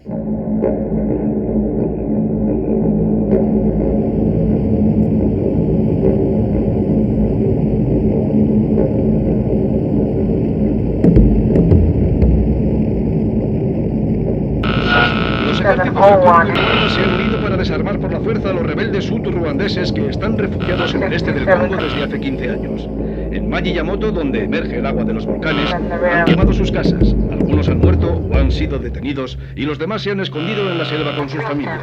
Los ejércitos de Ruanda se han unido para desarmar por la fuerza a los rebeldes hutu-ruandeses que están refugiados en el este del Congo desde hace 15 años. En Maji-Yamoto, donde emerge el agua de los volcanes, han quemado sus casas. Algunos han muerto o han sido detenidos y los demás se han escondido en la selva con sus familias.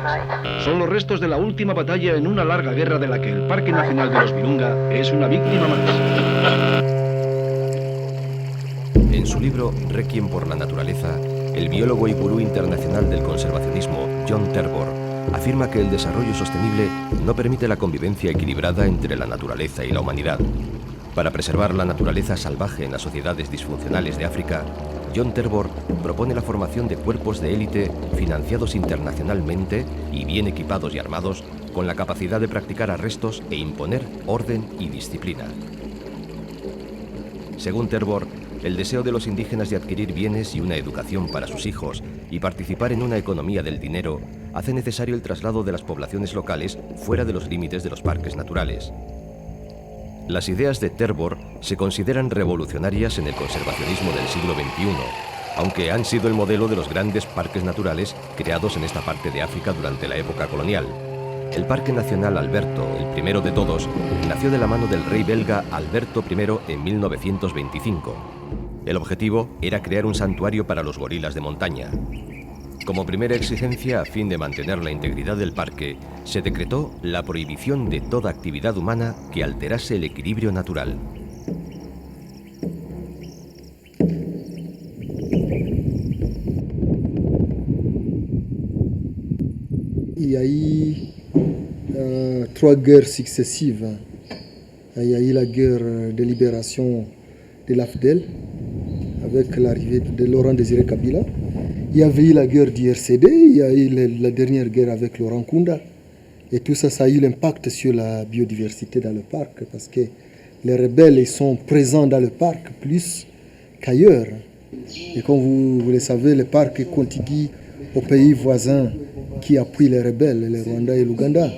Son los restos de la última batalla en una larga guerra de la que el Parque Nacional de los Virunga es una víctima más. En su libro Requiem por la naturaleza, el biólogo y gurú internacional del conservacionismo, John Terborg, afirma que el desarrollo sostenible no permite la convivencia equilibrada entre la naturaleza y la humanidad. Para preservar la naturaleza salvaje en las sociedades disfuncionales de África, John Terborg propone la formación de cuerpos de élite financiados internacionalmente y bien equipados y armados, con la capacidad de practicar arrestos e imponer orden y disciplina. Según Terborg, el deseo de los indígenas de adquirir bienes y una educación para sus hijos y participar en una economía del dinero hace necesario el traslado de las poblaciones locales fuera de los límites de los parques naturales. Las ideas de Terborg se consideran revolucionarias en el conservacionismo del siglo XXI, aunque han sido el modelo de los grandes parques naturales creados en esta parte de África durante la época colonial. El Parque Nacional Alberto, el primero de todos, nació de la mano del rey belga Alberto I en 1925. El objetivo era crear un santuario para los gorilas de montaña. Como primera exigencia, a fin de mantener la integridad del parque, se decretó la prohibición de toda actividad humana que alterase el equilibrio natural. Il y a eu 3 guerres successives. Il y a eu la guerre de libération de l'AFDEL avec l'arrivée de Laurent Désiré Kabila. Il y avait eu la guerre du RCD, il y a eu la dernière guerre avec Laurent Kunda. Et tout ça, ça a eu l'impact sur la biodiversité dans le parc parce que les rebelles ils sont présents dans le parc plus qu'ailleurs. Et comme vous le savez, le parc est contigu aux pays voisins qui appuient les rebelles, le Rwanda et l'Ouganda.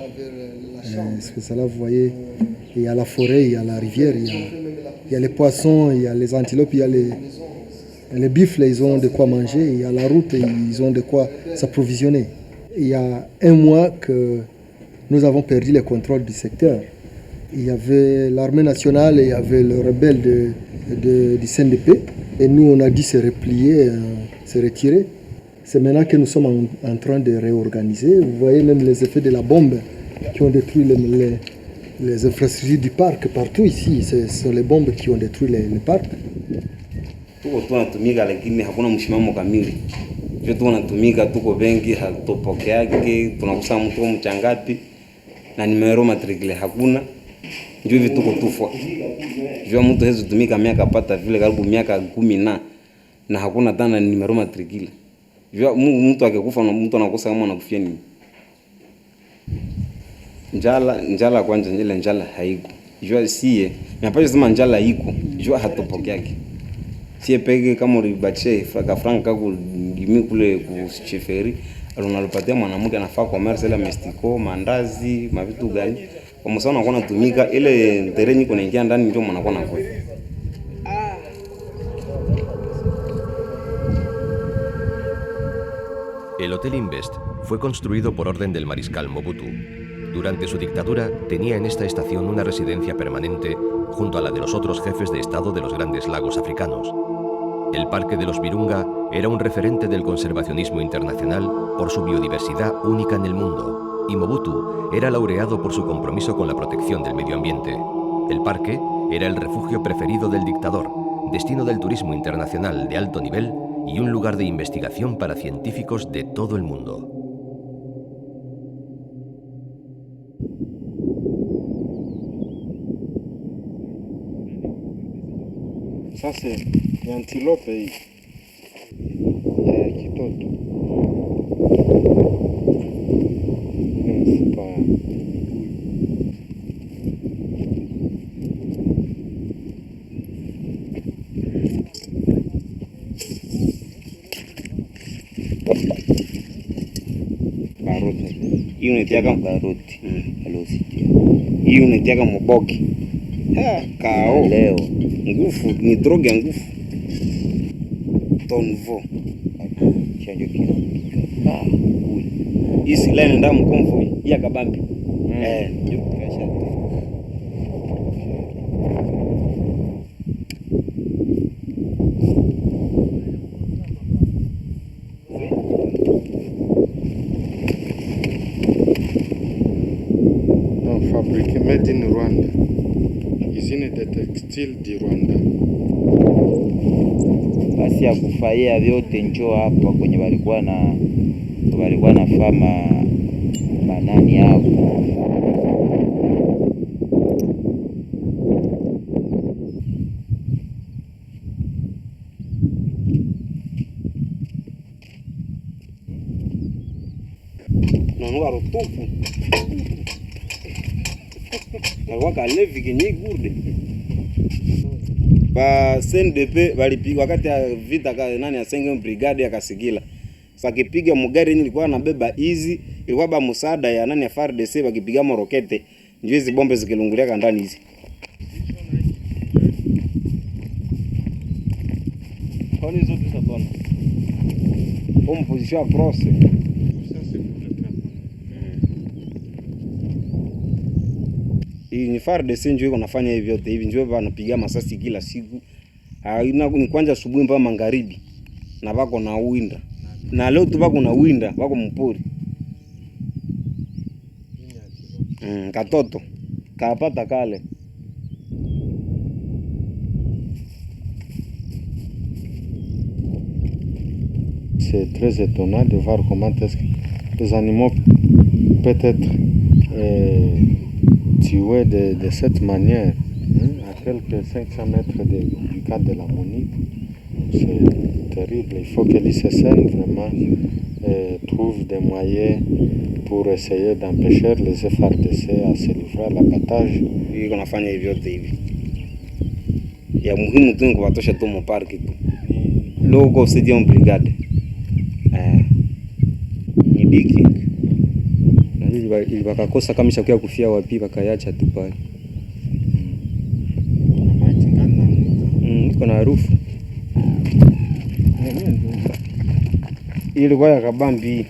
C'est que ça là, vous voyez, il y a la forêt, il y a la rivière, il y a les poissons, il y a les antilopes, il y a les buffles, ils ont de quoi manger, il y a la route, ils ont de quoi s'approvisionner. Il y a un mois que nous avons perdu le contrôle du secteur. Il y avait l'armée nationale et il y avait le rebelle du CNDP. Et nous, on a dû se replier, se retirer. C'est maintenant que nous sommes en train de réorganiser. Vous voyez même les effets de la bombe qui ont détruit les infrastructures du parc partout ici. Ce sont les bombes qui ont détruit le parc. Tuko tunatumika lakini hakuna msimamo kamili. Hivyo tunatumika, tuko wengi, hatupokeake, tunakusa mtu mchangapi na nimero matrikile hakuna. Ndio hivi tuko tufwa. Hivyo mtu hezi tumika miaka pata vile karibu miaka 10 na hakuna tena nimero matrikile. Hivyo mtu akikufa na mtu anakosa kama anakufia nini? Njala kwanza, ile njala haiko. Hivyo sie, napaje sema njala iko. Hivyo hatupokeake. Sie peke kama ulibache franka kugimi kule kucheferi alunalopatia mwanamke anafaa commerce la mestiko mandazi mavitu gani kwa msana unakuwa tumika ile tereni kuna ingia ndani ndio mnakuwa na kwa. El Hotel Invest fue construido por orden del mariscal Mobutu. Durante su dictadura tenía en esta estación una residencia permanente junto a la de los otros jefes de Estado de los grandes lagos africanos. El Parque de los Virunga era un referente del conservacionismo internacional por su biodiversidad única en el mundo, y Mobutu era laureado por su compromiso con la protección del medio ambiente. El parque era el refugio preferido del dictador, destino del turismo internacional de alto nivel y un lugar de investigación para científicos de todo el mundo. Sasa ni antilope hii ya kitoto. karoti. Hii unatiaka karoti. Alositia. Hii unatiaka mboki. Kao. Leo. Nguvu, ni droga ya nguvu. Tonvo. Chanjo kina. Hii sila inaenda mkonvo ya kabambi. Ndio kasha. Fabrique made in Rwanda. Usine de textile di Rwanda. Basi ya kufaia vyote njoo hapa kwenye walikuwa na fama banani hapo. Nanua rotupu. Waka levi kenye gurde. Ba CNDP walipiga wakati ya vita nani ya 5 brigade ya Kasigila. Sasa kipiga mugari yenye ilikuwa nabeba hizi, ilikuwa ba msaada ya nani ya FARDC wakipiga morokete. Ndio hizi bombe zikilungulia ndani hizi. Toni zote satona. Comme position cross. Hii ni FARDC ndio iko nafanya hivi vyote hivi, ndio wanapiga masasi kila siku. Ni kwanza asubuhi mpaka magharibi. Na wako na winda. Na leo tu wako na winda, wako mpori. Katoto. Kapata kale. C'est très étonnant de voir comment est-ce que les animaux peuvent être tués de cette manière, à quelques 500 mètres du camp de la Monique. C'est terrible. Il faut que l'ICCN vraiment trouve des moyens pour essayer d'empêcher les FARDC à se livrer à l'abattage. Hii kunafanya hivyo hivi. Ya muhimu tu ni kuwatosha tu mparki tu. Logo sidi brigade. Ni diki. Ili wakakosa kama shakuya kufia wapi wakayacha tu pale. Iko na harufu. Ili kwa ya kabambi.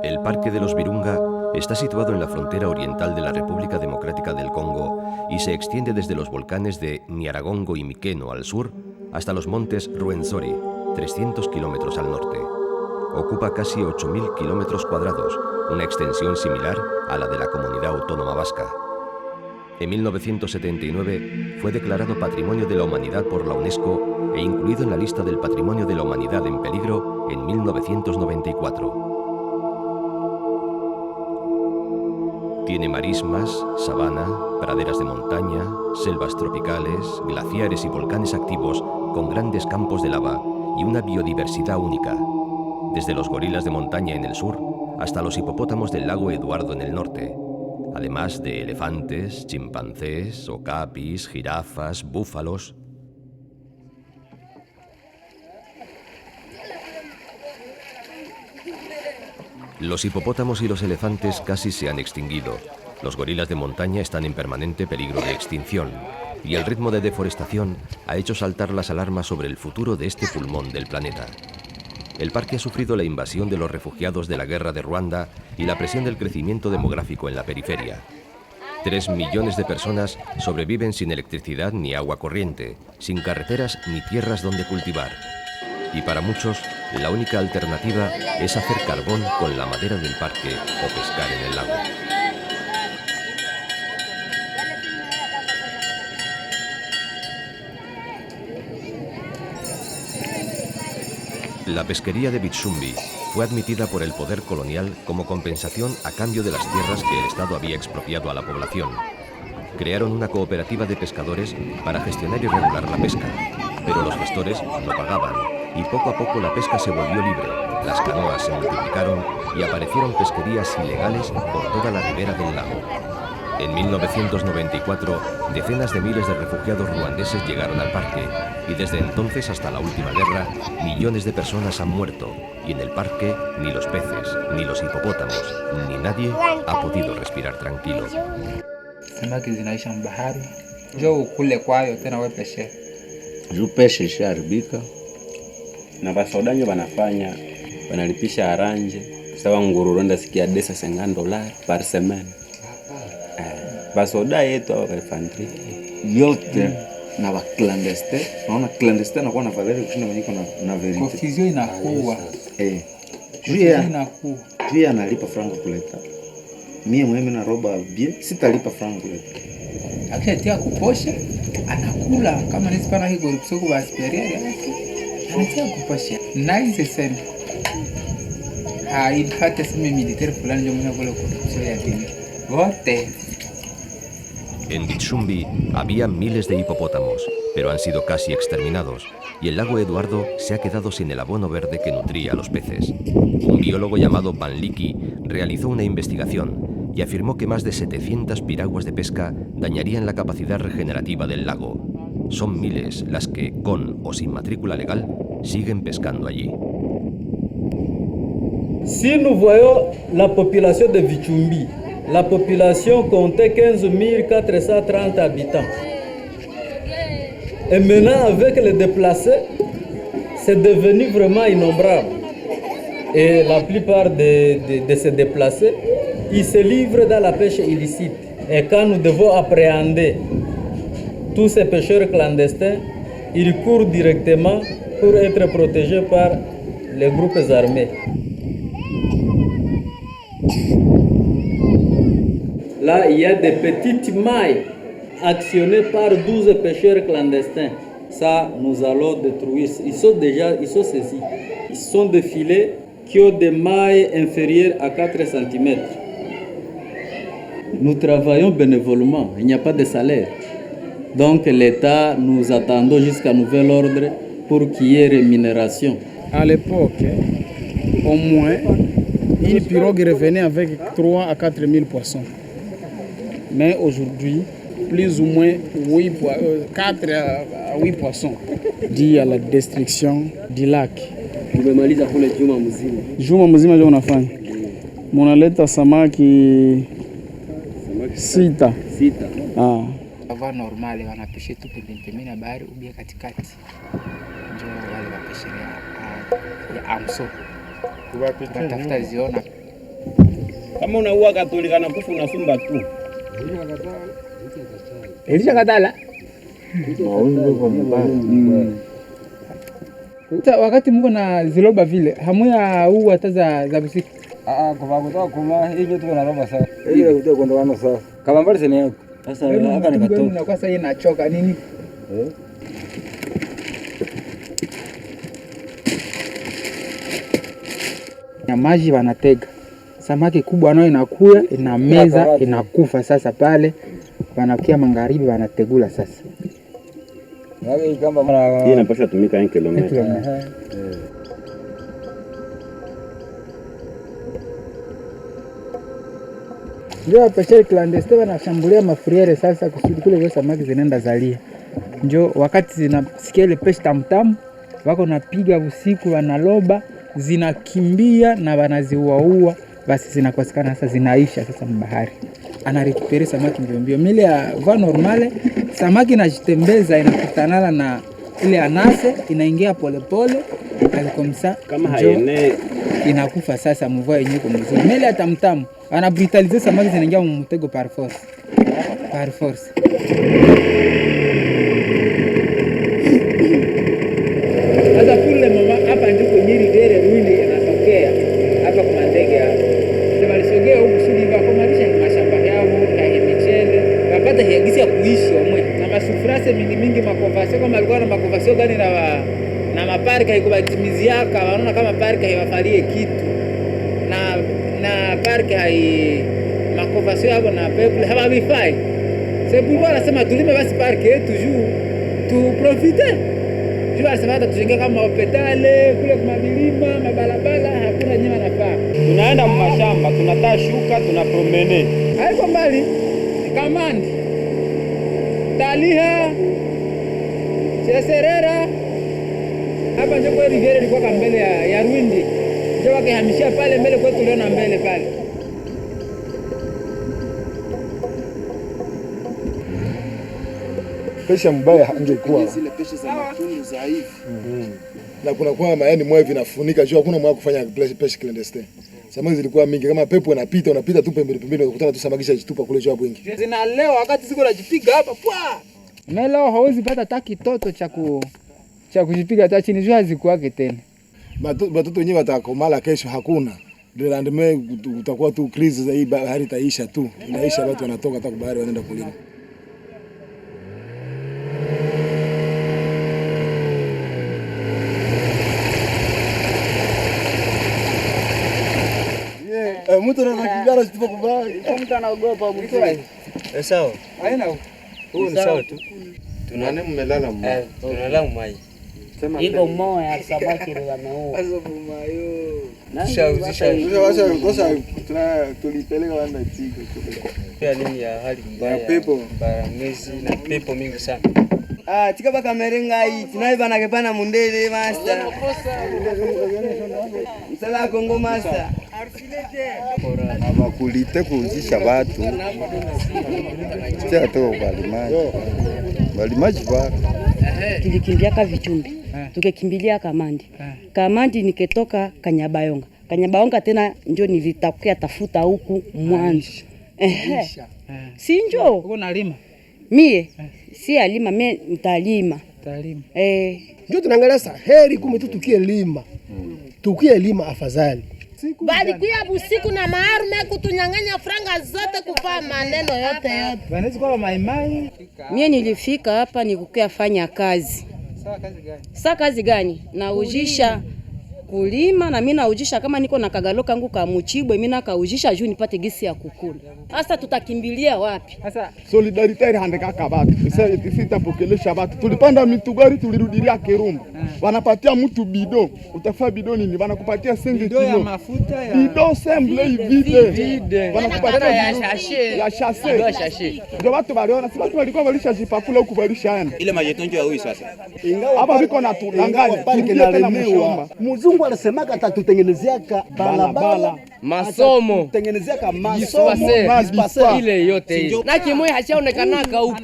El Parque de los Virunga está situado en la frontera oriental de la República Democrática del Congo y se extiende desde los volcanes de Nyiragongo y Mikeno al sur hasta los montes Rwenzori, 300 kilómetros al norte. Ocupa casi 8.000 kilómetros cuadrados, una extensión similar a la de la Comunidad Autónoma Vasca. En 1979 fue declarado Patrimonio de la Humanidad por la UNESCO e incluido en la lista del Patrimonio de la Humanidad en peligro en 1994. Tiene marismas, sabana, praderas de montaña, selvas tropicales, glaciares y volcanes activos con grandes campos de lava y una biodiversidad única, desde los gorilas de montaña en el sur hasta los hipopótamos del lago Eduardo en el norte, además de elefantes, chimpancés, okapis, jirafas, búfalos. Los hipopótamos y los elefantes casi se han extinguido. Los gorilas de montaña están en permanente peligro de extinción. Y el ritmo de deforestación ha hecho saltar las alarmas sobre el futuro de este pulmón del planeta. El parque ha sufrido la invasión de los refugiados de la guerra de Ruanda y la presión del crecimiento demográfico en la periferia. 3 millones de personas sobreviven sin electricidad ni agua corriente, sin carreteras ni tierras donde cultivar. Y para muchos, la única alternativa es hacer carbón con la madera del parque o pescar en el lago. La pesquería de Bitsumbi fue admitida por el poder colonial como compensación a cambio de las tierras que el Estado había expropiado a la población. crearon una cooperativa de pescadores para gestionar y regular la pesca, pero los gestores no pagaban y poco a poco la pesca se volvió libre, las canoas se multiplicaron y aparecieron pesquerías ilegales por toda la ribera del lago. En 1994, decenas de miles de refugiados ruandeses llegaron al parque y desde entonces hasta la última guerra, millones de personas han muerto y en el parque ni los peces, ni los hipopótamos, ni nadie ha podido respirar tranquilo. Samaki zinaisha mbahari, njoo ukule kwayo tena we peshe. Juu peshe ishaharibika. Na basodanyo banafanya banalipisha aranje sawa ngururu nda sikia $250 par semaine. Basoda yetu au infantry yote na ba clandestin. Naona clandestin anakuwa na valeur kushinda mwenye na verite. Confusion inakuwa. Juu analipa frango kuleta. Mie mwenyewe na roba bien sitalipa frango kuleta. Akiatia kuposha anakula kama nisipana hii goripsoko ba asperiere. Anatia kuposha. Nice sana. Ilipata sime militaire fulani ndio mwenye kule corruption ya dini. Wote. En Bitsumbi había miles de hipopótamos, pero han sido casi exterminados, y el lago Eduardo se ha quedado sin el abono verde que nutría a los peces. Un biólogo llamado Banliki realizó una investigación y afirmó que más de 700 piraguas de pesca dañarían la capacidad regenerativa del lago. Son miles las que, con o sin matrícula legal, siguen pescando allí. Si nous voyons la population de Bitsumbi, la population comptait 15 430 habitants. Et maintenant, avec les déplacés, c'est devenu vraiment innombrable. Et la plupart de ces déplacés, ils se livrent dans la pêche illicite. Et quand nous devons appréhender tous ces pêcheurs clandestins, ils courent directement pour être protégés par les groupes armés. Là, il y a des petites mailles actionnées par 12 pêcheurs clandestins. Ça, nous allons détruire. Ils sont saisis. Ils sont des filets qui ont des mailles inférieures à 4 cm. Nous travaillons bénévolement. Il n'y a pas de salaire. Donc l'État, nous attendons jusqu'à nouvel ordre pour qu'il y ait rémunération. À l'époque, au moins, une pirogue revenait avec 3 à 4 000 poissons. Mais aujourd'hui, plus ou moins 4 à 8 poissons dû à la destruction du lac. Tumemaliza kule juma mzima. Juma mzima ndio unafanya. Munaleta samaki sita. Ava normali wanapisha tu pembeni ya bahari ubia katikati. Ndio wale wapesheria ya amso. Tafuta ziona. Kama unaua Katolika na kufu unasumba tu. Elisha katala. Wakati mko na ziloba vile, hamuya huu hata za busiku. Kwa kutoka kuma hiyo tu na roba sasa. Hiyo kutoka kuondoana sasa. Kama mbali sana yako. Sasa hapa nikatoka. Na kwa sasa inachoka nini? Na maji wanatega. Samaki kubwa nayo inakuya, inameza, inakufa sasa pale. Wanakia magharibi wanategula sasa. Hii kama mara hii inapaswa tumika 1 kilomita. Ndio pêcheurs clandestins wanashambulia mafriere sasa kusudi kule kwa samaki zinaenda zalia. Ndio wakati zinasikia ile pêche tamtam wako napiga usiku wanaloba zinakimbia na wanaziuaua basi zinakosekana sasa zinaisha sasa mbahari. Anarekupere samaki mbio mile ya va normale samaki inajitembeza inakutanana na ile anase inaingia polepole alikomsa kama hayene inakufa sasa mvua yenyewe kwa mzuri. Mile ya tamtamu ana brutalize samaki zinaingia mtego par force. Par force. Sasa kule mama hapa ndiko nyiri gere wili yanatokea hapa kwa ndege hapa. Sema lisogea huku sudi kwa kumalisha mashamba yao kaimichele. Wapata hiagisi ya kuishi omwe. Na masufrase mingi makonvasio kama alikuwa na makonvasio gani na maparka haikubakimiziaka wanaona kama parka haiwafalie kitu. Na parka hai makonvasio hapo na people hawavifai. C'est pourquoi anasema tulime basi parke yetu juu tuprofite. Juu anasema hata tujenge kama hospitali kule kwa milima, mabalabala, hakuna nyema nafaa. Tunaenda mashamba, tunataa shuka, tunapromene. Haiko mbali. Kamandi. Taliha. Cheserera. Hapa ndio kwa riviera ilikuwa mbele ya Rwindi. Ndio wakahamishia pale mbele kwetu tuliona mbele pale. Pesha mbaya angekuwa zile pesha za matundu za hivi. Na kuna kwa maeni mwe vinafunika juu hakuna mwa kufanya pesha clandestine. Samaki zilikuwa mingi kama pepo unapita tu pembeni ukutana tu samaki jitupa kule juu hapo wingi. Zina leo wakati siko najipiga hapa pwa. Melo hawezi pata hata kitoto cha kujipiga hata chini juu hazikuwake tena. Watoto wenyewe watakomala kesho hakuna. Le lendemain utakuwa tu crise za hii bahari itaisha tu. Inaisha watu wanatoka hata bahari wanaenda kulima. Mtu anakigara tupo kubaya. Mtu anaogopa mtu. Sawa. Haina Huu ni sawa tu. Tunane mmelala mmoja. Tunalala mmoja. Iko moyo ya samaki ile wameua. Sasa tulipeleka wana tiko. Pia nini ya hali mbaya. Pepo. Baramezi na pepo mingi sana. Tika baka merenga hii. Tunaiba na kepana mundele master. Msala Kongo master. Abakulite kuuzisha watu. Sasa to balimaji baka. Tulikimbiaka Vichumbi. Tukekimbilia Kamandi. Kamandi niketoka Kanyabayonga tena ndio nilitakuya tafuta huku mwanzo. Si njoo. Uko nalima? Mie si alima, mie nitalima. Talima. Ndio tunaangalia sasa heri kumbe tu tukie lima afadhali. Balikuya busiku na maarume kutunyang'anya franga zote kufaa maneno yote. Wanaweza kwa maimai. Mie nilifika hapa nikukia fanya kazi. Sawa kazi gani? Naujisha kulima na mimi naujisha kama niko na kagalo kangu ka Muchibwe mimi nakaujisha juu nipate gesi ya kukula. Sasa tutakimbilia wapi? Sasa solidarite handeka kabatu. Sasa sitapokelesha watu. Tulipanda mitugari tulirudilia Kirumba. Wanapatia mtu bidon. Utafaa bidon nini? Wanakupatia 5 kilo. Bidon ya mafuta ya bidon semble vide. Wanakupatia ya sachet. Ya sachet. Ndio watu waliona, si watu walikuwa walishajipakula huku walishaenda. Ile majetonjo ya huyu sasa. Hapa viko na tudanganya. Parke na lemewa. Mzungu anasemaka atatutengenezeaka barabara, masomo, tengenezeaka masomo, ile yote hiyo. Na kimoya hachaonekanaka huko.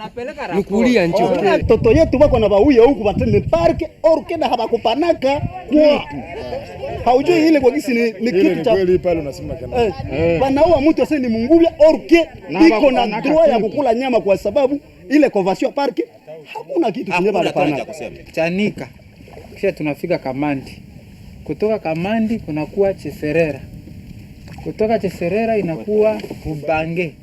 Nikulia njoo. Toto yetu wako na bauya huku batende parke orkenda habakupanaka kwa. Haujui ile kwa kisi ni kitu cha kweli pale unasema kana. Wanaua mtu ase ni mungubia orke iko na droit ya kukula nyama kwa sababu ile convention parke hakuna kitu kineba pana. Chanika. Kisha tunafika Kamandi. Kutoka Kamandi kunakuwa Cheserera. Kutoka Cheserera inakuwa Rubange.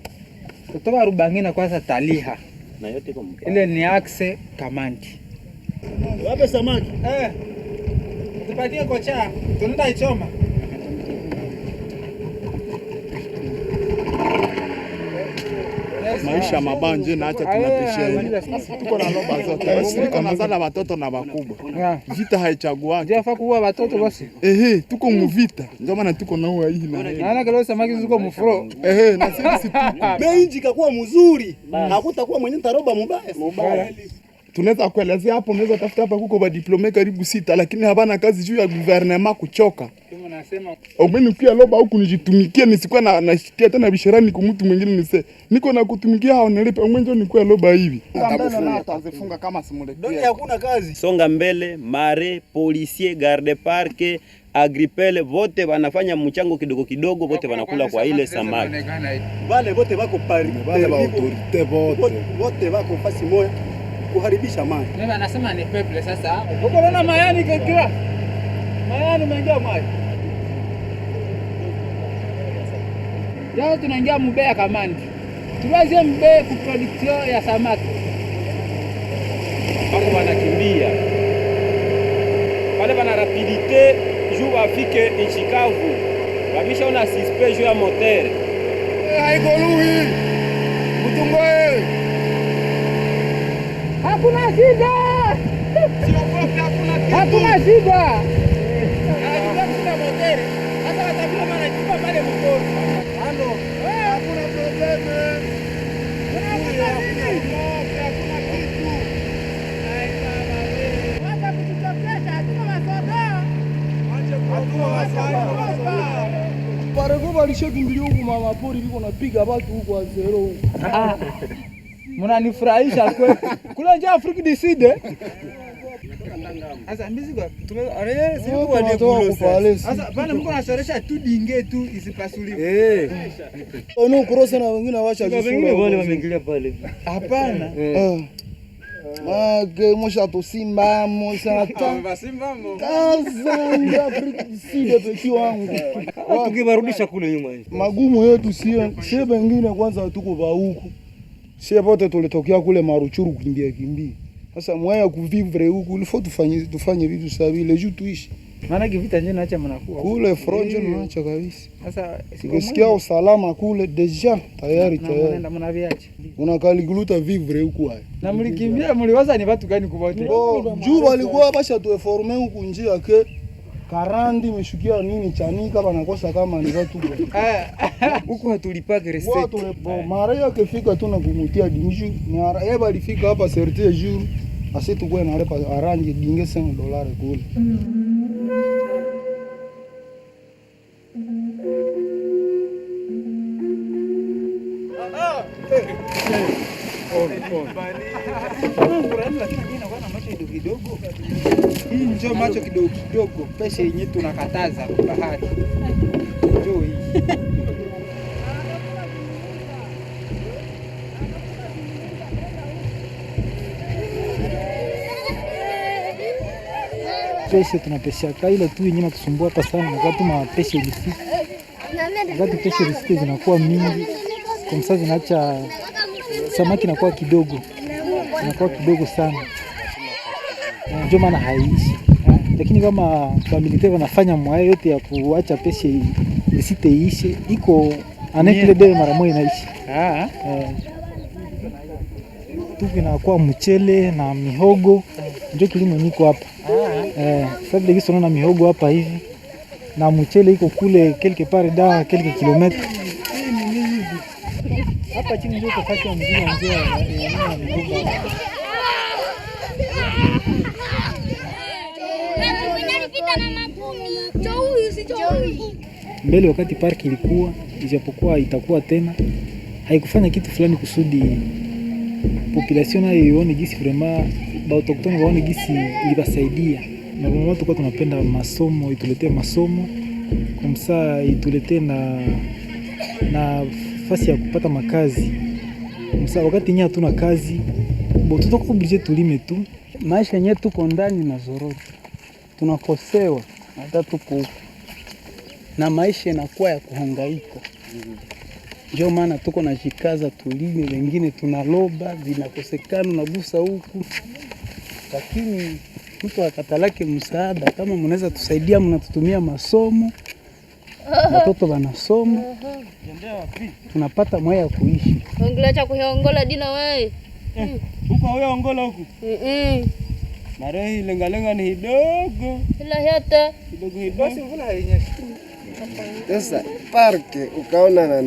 Kutoka Rubange inakuwa sasa Taliha. Na yote iko ile ni axe Kamandi. Wape samaki. Tupatie kocha. Tunaenda ichoma. Maisha mabanje na acha tunapishana. Tuko na loba zote. Tuko na zala watoto na wakubwa. Vita haichaguani. Jafa kuua watoto basi. Tuko mvita. Ndio maana tuko na huwa hii na. Naona kile samaki ziko mfro. Na sisi tuko. Benji kakuwa mzuri. Hakutakuwa mwenye taroba mubaya. Tunaweza kuelezea hapo, unaweza tafuta hapa kuko ba diplome karibu 6 lakini habana kazi juu ya gouvernement kuchoka. Omeni kia loba huku nijitumikie nisikuwa na shitia tena bishirani kwa mtu mwingine nise. Niko na kutumikia hao nilipe omwenjo nikuwa loba hivi. Mbele na atazifunga kama simulekia. Ndio hakuna kazi. Songa mbele, mare, policier, garde parke, agripele wote wanafanya mchango kidogo kidogo, wote wanakula kwa ile samaki. Wale wote wako pari, wale wa autorite wote wako fasi moja kuharibisha maji. Mimi anasema ni peple sasa. Uko unaona mayani kikiwa? Mayani umeingia maji. Leo tunaingia Mbeya Kamandi. Tuanze Mbeya ku production ya samaki. Wako wanakimbia. Wale wana rapidite juu afike Ichikavu. Wameshaona suspect juu ya moteur. Haigolui. Mutungoe. shida. Hakuna shida. Parego walishakimbilia huku mama pori viko napiga watu huko wa zero huko. Mnanifurahisha kweli. Kule nje Afrika du Sud. Sasa mbizi sio kwa ndio sasa bana mko nasharisha tu dinge tu isipasuliwe. Ono kurose na wengine wacha vizuri. Wengine wale wameingilia pale. Hapana. Mage mosha to simba mosha ta. Simba mo. Kaza ndio Afrika du Sud pekee wangu. Tukiwarudisha kule nyuma hivi. Magumu yetu sio wengine kwanza tuko ba huku. Sie wote tulitokea kule Maruchuru kimbia. Sasa mwaya kuvivre huku ilifo tufanye vitu sawa vile juu tuishi. Maana kivita nje naacha mnakuwa. Kule fronje naacha kabisa. Sasa sikisikia usalama kule deja tayari. Mnaenda mnaviacha. Unakalikuta vivre huku haya. Na mlikimbia mliwaza ni watu gani kubote? Juu walikuwa basha tueforme huku njia ke karandi meshukia nini chanika banakosa kama ni watu huko hatulipaka respect. Watu mara yake fika tu na kumutia dinju mara yeye alifika hapa certain jour asi tukwe na repa arrange dinge $5 kule. Hii njoo macho kidogo kidogo, pesha yenyewe tunakataza bahari. Njoo hii. Pesha tunapesha kaila tu yenyewe tusumbua hapa sana wakati mapesha ilifika. Wakati pesha ilifika zinakuwa mingi, kwa sababu zinaacha samaki inakuwa kidogo. Inakuwa kidogo sana. Ndio maana haiishi. Lakini kama familia wanafanya mwaya yote ya kuacha pesha isite iishe, iko anekile mara moja inaishi. Tu inakuwa mchele na mihogo, ndio kilimo niko hapa. Sasa ndio tunaona mihogo hapa hivi. Na mchele iko kule quelque part da quelques kilomètres. Hapa chini ndio tofauti ya mjini nje ya mihogo. Mbele wakati parki ilikuwa, ijapokuwa itakuwa tena, haikufanya kitu fulani kusudi population nayo ione gisi vraiment ba autochtone waone gisi ilibasaidia. Na watu tulikuwa tunapenda masomo, ituletee masomo, kumsa ituletee na fasi ya kupata makazi. Kumsa wakati nyinyi hatuna kazi, tutakuwa obligé tulime tu. Maisha yenyewe tuko ndani na zorota. Tunakosewa hata tuko na maisha inakuwa ya kuhangaika. Ndio maana tuko na jikaza tulime, wengine tunaloba vinakosekana na busa huku. Lakini mtu akatalake msaada, kama mnaweza tusaidia, mnatutumia masomo, watoto wanasoma, tunapata moyo ya kuishi. Ongela kuhongola dina wewe. Huko wewe ongola huko. Mara hii lenga ni hidogo. Ila hata kidogo hidogo. Basi mvula hainyesha. Sasa parke ukaona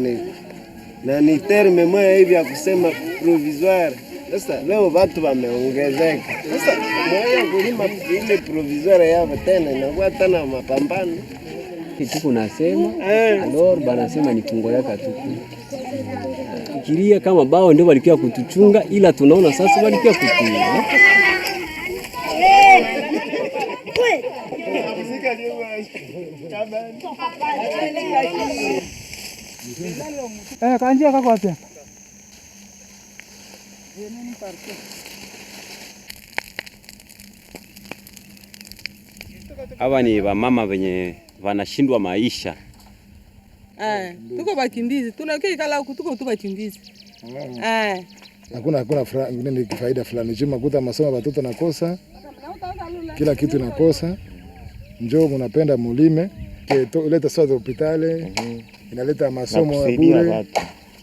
na ni terme moja hivi ya kusema provisoire. Sasa leo watu wameongezeka. Sasa moja kulima ile provisoire yao tena inakuwa tena mapambano. Kitu nasema alors banasema ni fungo yake tu. Fikiria kama bao ndio walikuwa kutuchunga, ila tunaona sasa walikuwa kutuchunga. Kanjia kako wapi? Hawa ni wamama wenye wanashindwa maisha. Tuko bakimbizi, tunakaa kala huku tuko tu bakimbizi. Hakuna faida fulani. Juma kuta masomo watoto nakosa. Kila kitu nakosa. Njoo mnapenda mulime, leta sawa hospitali, inaleta masomo ya bure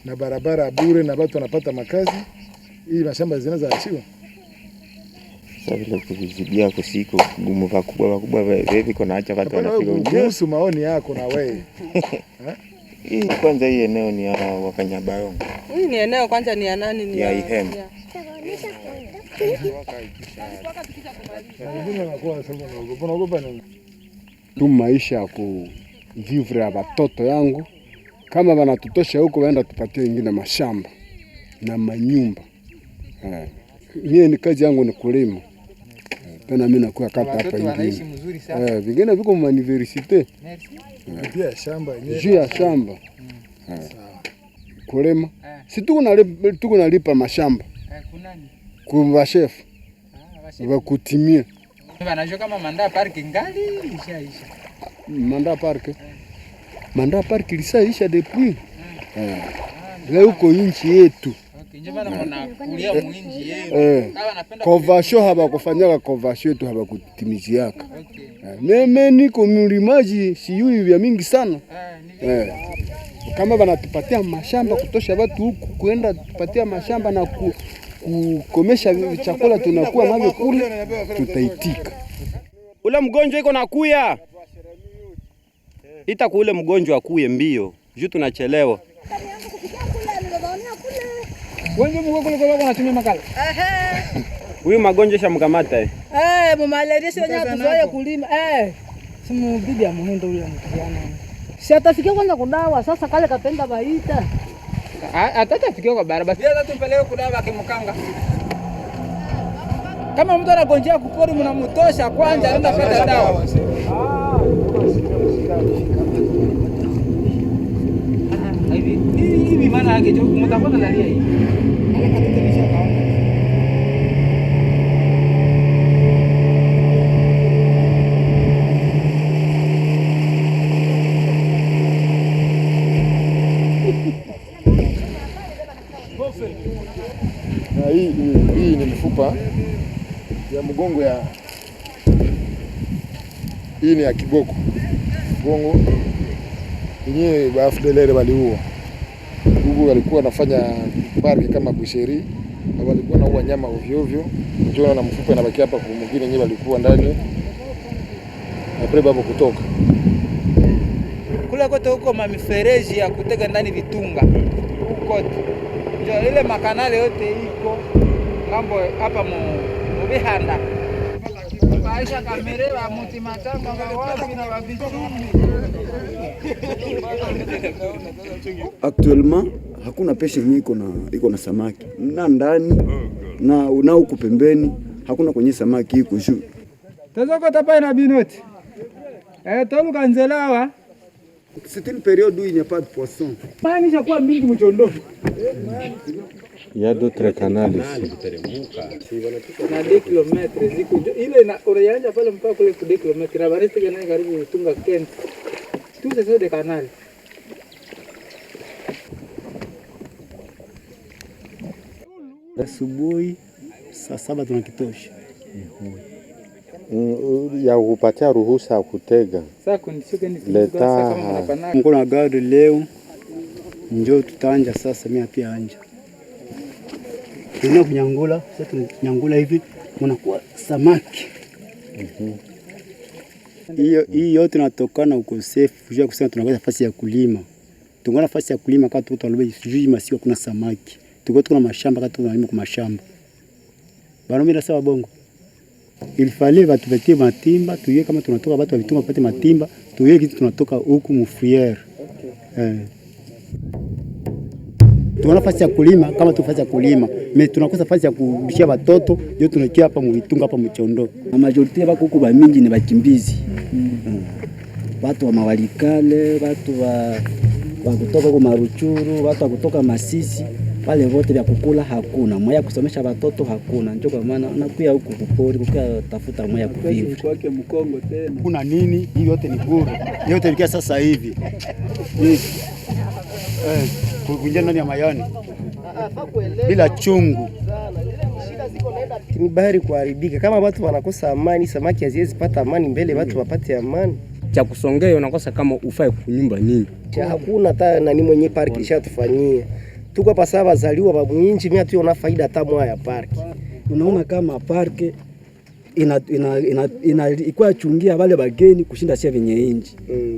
na barabara bure na watu wanapata makazi. Hii mashamba zinaweza achiwa. Sasa vile kuvizidia kusiko gumu wakubwa wewe kuna acha watu wanafika ujue. Kuhusu maoni yako na wewe. Hii kwanza hii eneo ni ya Wakanyabayongo. Hii ni eneo kwanza ni ya nani ni ya Ihemi. Tu maisha ya kuvivre ya watoto yangu kama wanatutosha huko waenda tupatie ingine mashamba na manyumba. Mie ni kazi yangu ni kulima. Tena mimi nakuwa kata hapa hivi. Vingine viko mu university. Pia shamba yenyewe. Juu ya shamba. Kulima. Si tuko nalipa mashamba. Kunani? Kwa chef. Wa kutimia. Wanajua kama manda park ngali ishaisha. Manda park. Manda park ilishaisha depuis. Leo uko inchi yetu. Convention habakufanyaka convention yetu habakutimiziaka. Meme niko mlimaji siyui vya mingi sana. Kama wanatupatia mashamba kutosha watu huku kuenda tupatia mashamba na kukomesha chakula tunakuwa navyo kule, tutaitika. Ule mgonjwa iko nakuya. Ita kule mgonjwa akuye mbio. Juu tunachelewa. Wengi mko kule kwa wanatumia makala. Huyu magonjwa shamkamata malaria sio nyaka tuzoe kulima. Simu bibi ya muhindo ule mkiana. Si atafikia kwanza kudawa sasa kale kapenda baita. Atatafikia kwa barabara. Sasa tumpeleke kudawa kimkanga. Kama mtu anagonjea kupori mnamtosha kwanza anaenda kupata dawa. Hivi maana yake je, mtakwenda ndani hii? Na hii ni mfupa ya mgongo ya hii ni ya kiboko. Mgongo yenyewe baafdelere waliua. Huko walikuwa wanafanya parki kama busheri, na walikuwa naua nyama ovyo ovyo. Njoo na mfupa inabaki hapa kwa mwingine yenyewe walikuwa ndani. Na preba hapo kutoka. Kule kote huko mamifereji ya kutega ndani vitunga. Kote. Ndio ile makanale yote iko ngambo hapa mu Bihanda. Maisha kamerewa muti matanga wa wapi na wabichumi. Actuellement hakuna peshe yenye iko na samaki. Na ndani na unao huko pembeni hakuna kwenye samaki iko juu. Tazoko tapa na binoti. Tolu kanzelawa. C'est une période où il n'y a pas de poisson. Maanisha kuwa mingi mchondo. Il y a d'autres canaux ici. Na 2 km ziko ile na unayanja pale mpaka kule 2 km na baresti kana karibu tunga Kent. Tu sasa de canal. Asubuhi saa 7 tunakitosha. Ya kupatia ruhusa kutega. Sasa kundishoke ni leta mko na gari leo njoo tutaanja sasa mimi pia anja. Tuna kunyangula sasa tunanyangula hivi mnakuwa samaki. Hii yote inatokana ukosefu ya kusema tunakosa nafasi ya kulima. Tungona nafasi ya kulima kama tuko talebe sijui masio kuna samaki. Tuko na mashamba kama tunalima kwa mashamba. Bano mimi nasema bongo. Il fallait batupatie matimba tuye kama tunatoka watu walitunga pate matimba tuye kitu tunatoka huku mufriere. Tuna nafasi ya kulima kama tufasi ya kulima, mais tunakosa nafasi ya kubishia watoto, ndio tunakia hapa muitunga hapa mchondo. Na majority ya huko ba mingi ni bakimbizi. Watu wa Mawalikale, watu wa kutoka kwa Maruchuru, watu wa kutoka Masisi, wale wote vya kukula hakuna, moya kusomesha watoto hakuna. Ndio kwa maana nakuya huku kupori, kukia tafuta moya kuvivu. Kwake Mkongo tena. Kuna nini? Hii yote ni bure. Yote ilikia sasa hivi. Kuingia ndani ya mayani. Bila chungu. Ni bahari kuharibika. Kama watu wanakosa amani, samaki haziwezi pata amani mbele watu wapate amani. Cha kusongea unakosa kama ufae kunyumba nini? Hakuna hata nani mwenye parki ishatufanyia. Tuko hapa sasa wazaliwa babu inchi mimi tu ona faida hata moja ya parki. Unaona kama parki ilikuwa chungia wale bageni kushinda sie venye inji.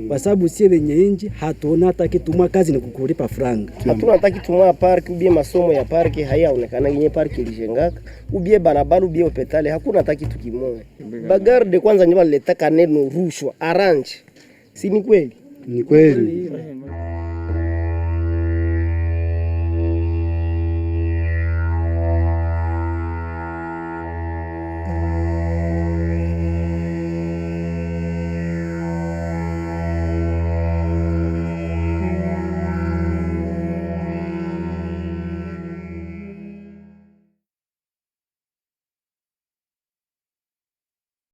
Kwa sababu sie venye inji hatuona hata kitu mwa kazi ni kukulipa franga. Hatuna hata kitu mwa park ubie masomo ya park hayaonekana yenye park ilijengaka. Ubie barabara ubie hospitali hakuna hata kitu kimoja. Bagarde kwanza ndio walitaka neno rushwa, arrange. Si ni kweli? Ni kweli.